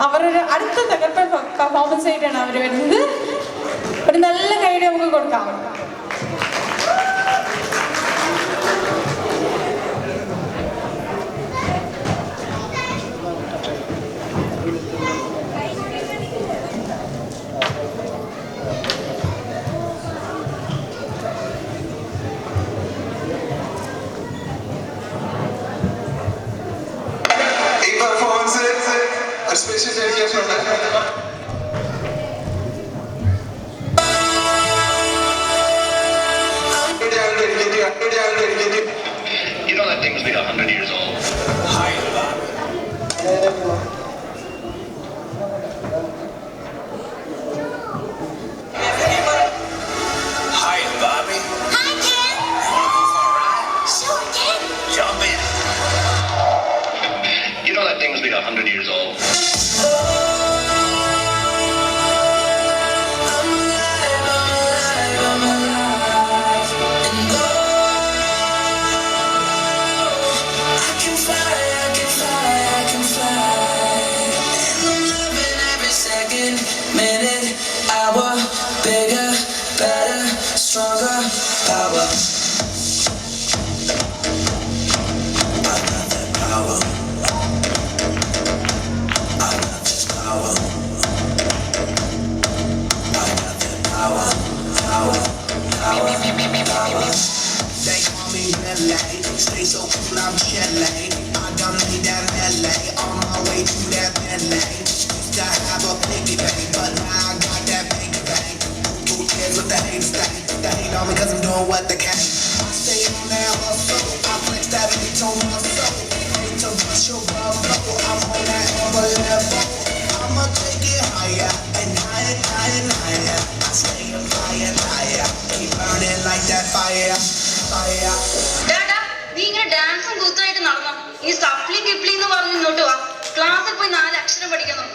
അവരൊരു അടുത്ത തകർപ്പൻ പെർഫോമൻസ് ആയിട്ടാണ് അവർ വരുന്നത്. ഒരു നല്ല കൈഡി നമുക്ക് കൊടുക്കാം. Special dedication You know that thing must be 100 years old. Hi, Bobby. Hi, Ken. You wanna go for a ride? Sure, Ken. Jump in. You know that thing must be 100 years old. Bigger, better, stronger, power. I got that power. I got that power. I got that power. Power, power, power. They call me LA, stay so cool, I'm Chile. I done made that LA, on my way to that LA. Used to have a piggy bank, but now I got that biggie bank. Who cares what the haters think? They hate on me cause I'm doing what they can. I stay on that hustle, I flex that bitch on my soul. Hate to rush your buffalo, I'm on that other level. I'ma take it higher and higher, higher and higher. I stay up higher and higher, keep burning like that fire, fire. ഡാഡാ, നീ ഇങ്ങനെ ഡാൻസും കൂത്തുമായിട്ട് നടന്നോ? ഈ സപ്ലി കിപ്ലി എന്ന് പറഞ്ഞ് ഇങ്ങോട്ട് വാ. ക്ലാസ്സിൽ പോയി 4 അക്ഷരം പഠിക്കണം.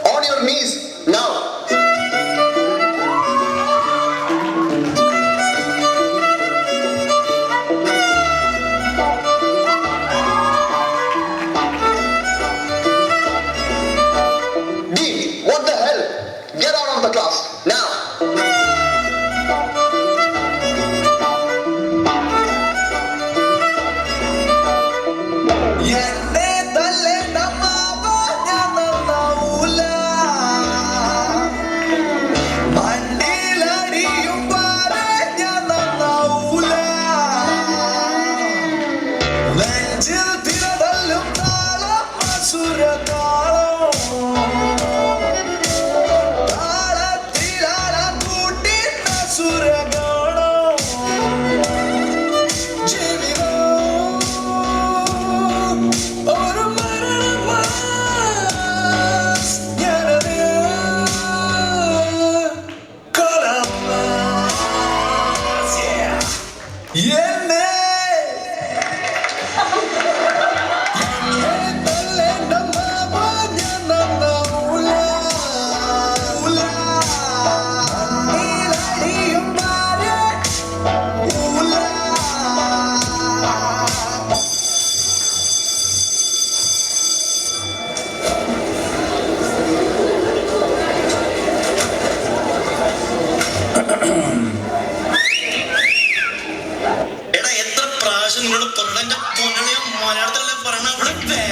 On your knees now. Dean, what the hell? Get out of the class now. Yeah. എടാ എത്ര പ്രാവശ്യം നിന്നോട് പറഞ്ഞ മലയാളത്തിലല്ലേ പറഞ്ഞ